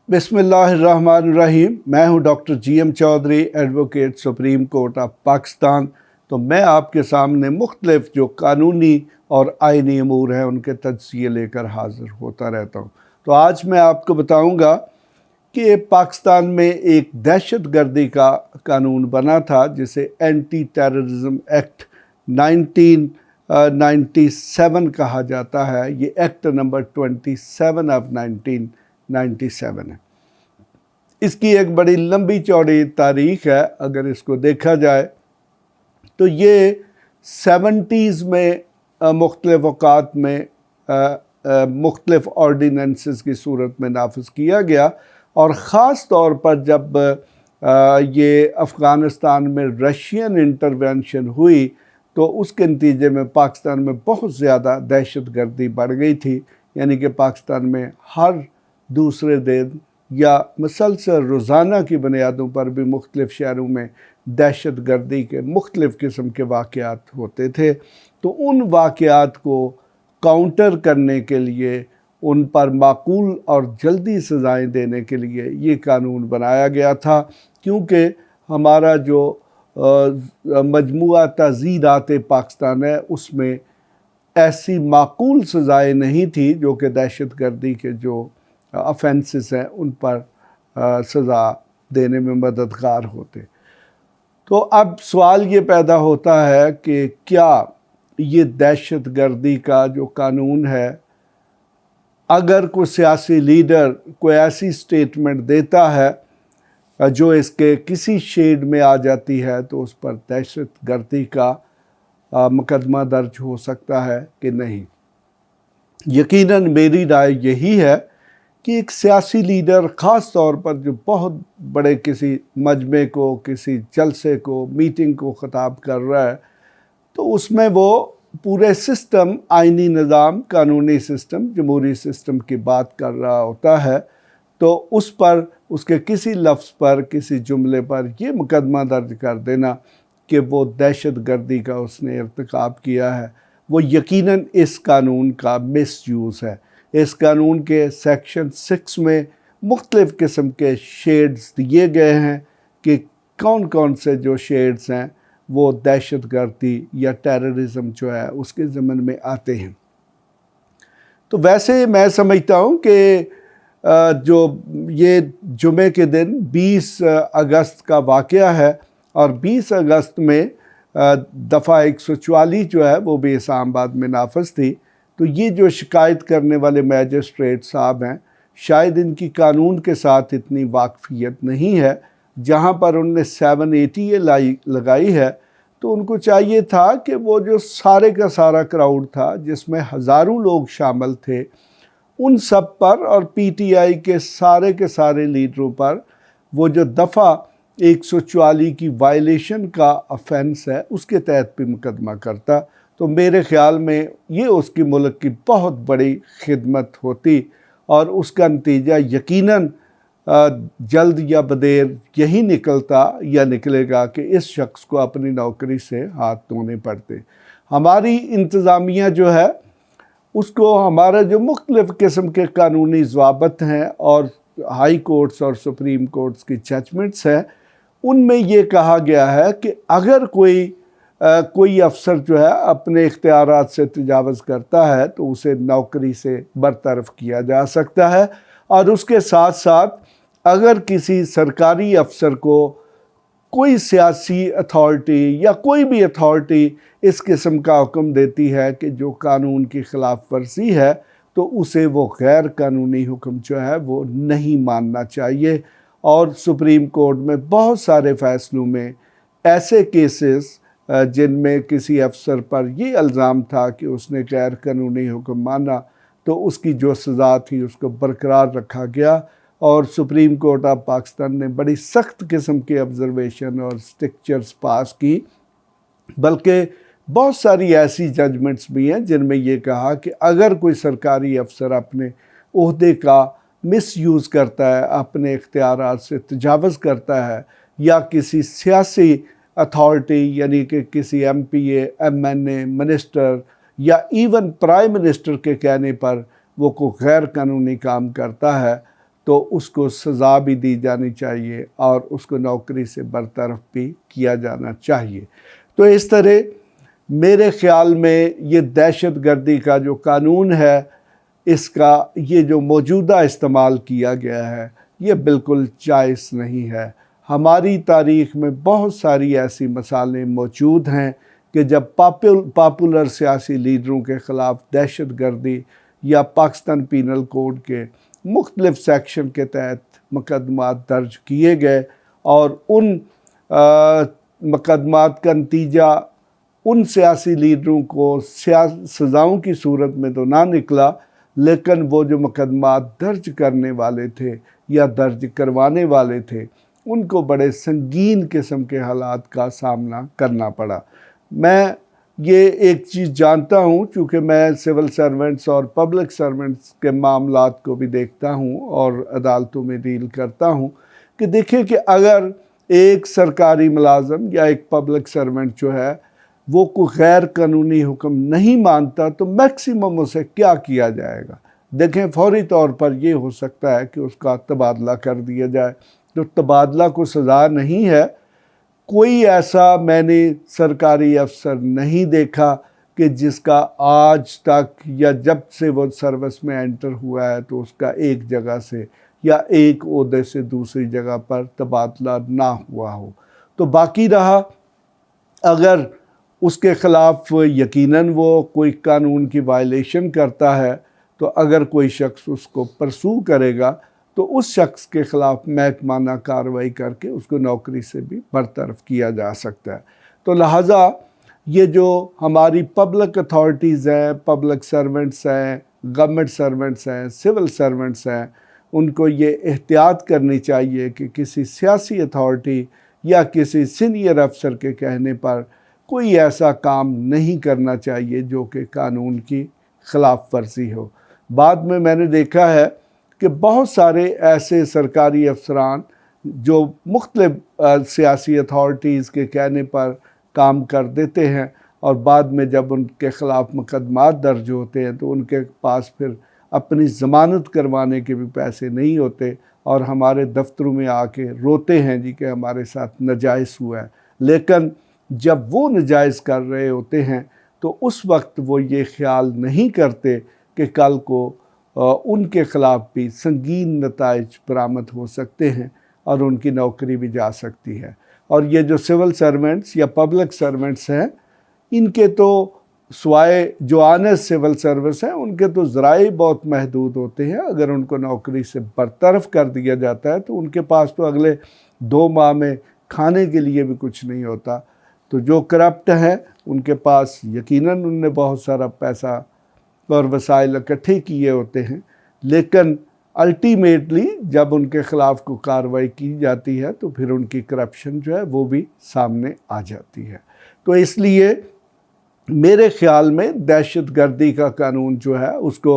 बिस्मिल्लाहिर्रहमानिर्रहीम। मैं हूं doctor GM Chaudhry, advocate Supreme Court of Pakistan. तो मैं आपके सामने मुख्तलिफ जो कानूनी और आइनी अमूर हैं उनके तज्ज़िये लेकर हाज़िर होता रहता हूं। तो आज मैं आपको बताऊंगा कि पाकिस्तान में एक दहशत गर्दी का कानून बना था जिसे एंटी टेररिज्म एक्ट 1997 कहा जाता है। ये एक्ट नंबर 27 ऑफ 1997 है। इसकी एक बड़ी लंबी चौड़ी तारीख है। अगर इसको देखा जाए तो ये 70s में मुख्तलिफ औकात में मुख्तलिफ ऑर्डिनेंसेस की सूरत में नाफिज किया गया, और ख़ास तौर पर जब ये अफ़गानिस्तान में रशियन इंटरवेंशन हुई तो उसके नतीजे में पाकिस्तान में बहुत ज़्यादा दहशत गर्दी बढ़ गई थी। यानी कि पाकिस्तान में हर दूसरे दिन या मुसलसल रोज़ाना की बुनियादों पर भी मुख्तलिफ शहरों में दहशत गर्दी के मुख्तलिफ किस्म के वाक़यात होते थे। तो उन वाक़यात को काउंटर करने के लिए, उन पर माकूल और जल्दी सज़ाएँ देने के लिए ये कानून बनाया गया था, क्योंकि हमारा जो मजमूआ तज़ीरात पाकिस्तान है उसमें ऐसी माकूल सज़ाएँ नहीं थी जो कि दहशत गर्दी के जो ऑफेंसेस हैं उन पर सज़ा देने में मददगार होते। तो अब सवाल ये पैदा होता है कि क्या ये दहशत गर्दी का जो कानून है, अगर कोई सियासी लीडर कोई ऐसी स्टेटमेंट देता है जो इसके किसी शेड में आ जाती है तो उस पर दहशत गर्दी का मुकदमा दर्ज हो सकता है कि नहीं। यकीनन मेरी राय यही है कि एक सियासी लीडर, ख़ास तौर पर जो बहुत बड़े किसी मजमे को, किसी जलसे को, मीटिंग को ख़िताब कर रहा है, तो उसमें वो पूरे सिस्टम, आइनी निज़ाम, कानूनी सिस्टम, जमहूरी सिस्टम की बात कर रहा होता है। तो उस पर, उसके किसी लफ्ज़ पर, किसी जुमले पर ये मुकदमा दर्ज कर देना कि वो दहशत गर्दी का उसने इर्तिकाब किया है, वो यकीनन इस कानून का मिसयूज़ है। इस कानून के सेक्शन 6 में मुख्तलिफ़ किस्म के शेड्स दिए गए हैं कि कौन कौन से जो शेड्स हैं वो दहशत गर्दी या टेररिज्म जो है उसके ज़मन में आते हैं। तो वैसे मैं समझता हूँ कि जो ये जुमे के दिन 20 अगस्त का वाक़या है, और 20 अगस्त में दफ़ा 144 जो है वो भी इस्लामाबाद में नाफिज थी। तो ये जो शिकायत करने वाले मैजिस्ट्रेट साहब हैं, शायद इनकी कानून के साथ इतनी वाकफियत नहीं है। जहाँ पर उनने 780 लगाई है तो उनको चाहिए था कि वो जो सारे का सारा क्राउड था जिसमें हज़ारों लोग शामिल थे, उन सब पर और PTI के सारे लीडरों पर वो जो दफ़ा 144 की वायलेशन का ऑफेंस है उसके तहत भी मुकदमा करता। तो मेरे ख़्याल में ये उसकी मुल्क की बहुत बड़ी खिदमत होती, और उसका नतीजा यकीनन जल्द या बदेर यही निकलता या निकलेगा कि इस शख्स को अपनी नौकरी से हाथ धोने पड़ते। हमारी इंतज़ामिया जो है उसको, हमारा जो मुख्तलिफ़ किस्म के कानूनी ज़वाबत हैं और हाई कोर्ट्स और सुप्रीम कोर्ट्स की जजमेंट्स हैं, उनमें ये कहा गया है कि अगर कोई अफसर जो है अपने इख्तियारात से तजावज़ करता है तो उसे नौकरी से बरतरफ किया जा सकता है। और उसके साथ साथ अगर किसी सरकारी अफसर को कोई सियासी अथॉरिटी या कोई भी अथॉरिटी इस किस्म का हुक्म देती है कि जो कानून की ख़िलाफ़ वर्जी है, तो उसे वो गैर कानूनी हुक्म जो है वो नहीं मानना चाहिए। और सुप्रीम कोर्ट में बहुत सारे फ़ैसलों में ऐसे केसेस जिनमें किसी अफसर पर ये इल्ज़ाम था कि उसने गैर कानूनी हुक्म माना, तो उसकी जो सज़ा थी उसको बरकरार रखा गया, और सुप्रीम कोर्ट ऑफ पाकिस्तान ने बड़ी सख्त किस्म के ऑब्ज़र्वेशन और स्ट्रिक्चर्स पास की। बल्कि बहुत सारी ऐसी जजमेंट्स भी हैं जिनमें ये कहा कि अगर कोई सरकारी अफसर अपने ओहदे का मिसयूज़ करता है, अपने इख्तियारात से तजावज़ करता है, या किसी सियासी अथॉरिटी यानी कि किसी MPA, MNA, मिनिस्टर या इवन प्राइम मिनिस्टर के कहने पर वो कोई गैर कानूनी काम करता है, تو اس کو سزا بھی دی جانی چاہیے اور اس کو نوکری سے برطرف بھی کیا جانا چاہیے۔ تو اس طرح میرے خیال میں یہ دہشت گردی کا جو قانون ہے، اس کا یہ جو موجودہ استعمال کیا گیا ہے، یہ بالکل جائز نہیں ہے۔ ہماری تاریخ میں بہت ساری ایسی مثالیں موجود ہیں کہ جب پاپولر سیاسی لیڈروں کے خلاف دہشت گردی یا پاکستان پینل کوڈ کے مختلف سیکشن کے تحت مقدمات درج کیے گئے اور ان مقدمات کا نتیجہ ان سیاسی لیڈروں کو سزاؤں کی صورت میں تو نہ نکلا، لیکن وہ جو مقدمات درج کرنے والے تھے یا درج کروانے والے تھے ان کو بڑے سنگین قسم کے حالات کا سامنا کرنا پڑا۔ میں یہ ایک چیز جانتا ہوں، چونکہ میں سول سرونٹس اور پبلک سرونٹس کے معاملات کو بھی دیکھتا ہوں اور عدالتوں میں ڈیل کرتا ہوں، کہ دیکھیں کہ اگر ایک سرکاری ملازم یا ایک پبلک سرونٹ جو ہے وہ کوئی غیر قانونی حکم نہیں مانتا تو میکسیمم اسے کیا کیا جائے گا؟ دیکھیں فوری طور پر یہ ہو سکتا ہے کہ اس کا تبادلہ کر دیا جائے۔ تو تبادلہ کو سزا نہیں ہے۔ کوئی ایسا میں نے سرکاری افسر نہیں دیکھا کہ جس کا آج تک یا جب سے وہ سروس میں انٹر ہوا ہے تو اس کا ایک جگہ سے یا ایک عہدے سے دوسری جگہ پر تبادلہ نہ ہوا ہو۔ تو باقی رہا اگر اس کے خلاف یقیناً وہ کوئی قانون کی وائلیشن کرتا ہے تو اگر کوئی شخص اس کو پرسو کرے گا تو اس شخص کے خلاف محکمانہ کارروائی کر کے اس کو نوکری سے بھی برطرف کیا جا سکتا ہے۔ تو لہٰذا یہ جو ہماری پبلک اتھارٹیز ہیں، پبلک سرونٹس ہیں، گورنمنٹ سرونٹس ہیں، سول سرونٹس ہیں، ان کو یہ احتیاط کرنی چاہیے کہ کسی سیاسی اتھارٹی یا کسی سینئر افسر کے کہنے پر کوئی ایسا کام نہیں کرنا چاہیے جو کہ قانون کی خلاف ورزی ہو۔ بعد میں نے دیکھا ہے کہ بہت سارے ایسے سرکاری افسران جو مختلف سیاسی اتھارٹیز کے کہنے پر کام کر دیتے ہیں اور بعد میں جب ان کے خلاف مقدمات درج ہوتے ہیں تو ان کے پاس پھر اپنی ضمانت کروانے کے بھی پیسے نہیں ہوتے اور ہمارے دفتروں میں آ کے روتے ہیں جی کہ ہمارے ساتھ ناجائز ہوا ہے۔ لیکن جب وہ ناجائز کر رہے ہوتے ہیں تو اس وقت وہ یہ خیال نہیں کرتے کہ کل کو ان کے خلاف بھی سنگین نتائج برآمد ہو سکتے ہیں اور ان کی نوکری بھی جا سکتی ہے۔ اور یہ جو سول سرونٹس یا پبلک سرونٹس ہیں، ان کے تو سوائے جو آنیسٹ سول سروس ہیں ان کے تو ذرائع بہت محدود ہوتے ہیں۔ اگر ان کو نوکری سے برطرف کر دیا جاتا ہے تو ان کے پاس تو اگلے 2 ماہ میں کھانے کے لیے بھی کچھ نہیں ہوتا۔ تو جو کرپٹ ہیں ان کے پاس یقیناً ان نے بہت سارا پیسہ اور وسائل اکٹھے کیے ہوتے ہیں، لیکن الٹیمیٹلی جب ان کے خلاف کوئی کارروائی کی جاتی ہے تو پھر ان کی کرپشن جو ہے وہ بھی سامنے آ جاتی ہے۔ تو اس لیے میرے خیال میں دہشت گردی کا قانون جو ہے اس کو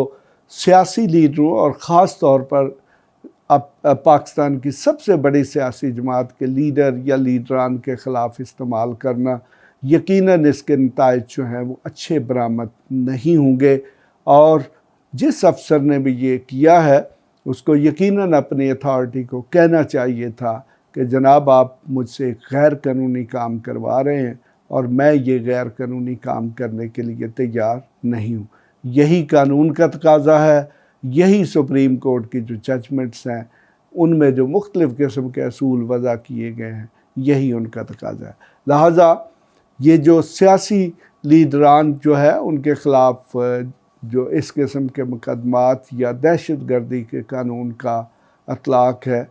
سیاسی لیڈروں اور خاص طور پر پاکستان کی سب سے بڑی سیاسی جماعت کے لیڈر یا لیڈران کے خلاف استعمال کرنا، یقیناً اس کے نتائج جو ہیں وہ اچھے برآمد نہیں ہوں گے۔ اور جس افسر نے بھی یہ کیا ہے اس کو یقیناً اپنی اتھارٹی کو کہنا چاہیے تھا کہ جناب آپ مجھ سے غیر قانونی کام کروا رہے ہیں اور میں یہ غیر قانونی کام کرنے کے لیے تیار نہیں ہوں۔ یہی قانون کا تقاضا ہے، یہی سپریم کورٹ کی جو ججمنٹس ہیں ان میں جو مختلف قسم کے اصول وضع کیے گئے ہیں یہی ان کا تقاضا ہے۔ لہٰذا یہ جو سیاسی لیڈران جو ہے ان کے خلاف جو اس قسم کے مقدمات یا دہشت گردی کے قانون کا اطلاق ہے،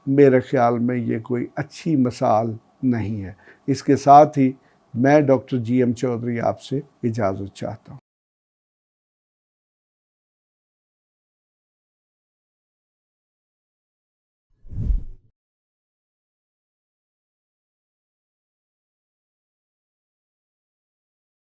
میرے خیال میں یہ کوئی اچھی مثال نہیں ہے۔ اس کے ساتھ ہی میں ڈاکٹر جی ایم چودھری آپ سے اجازت چاہتا ہوں۔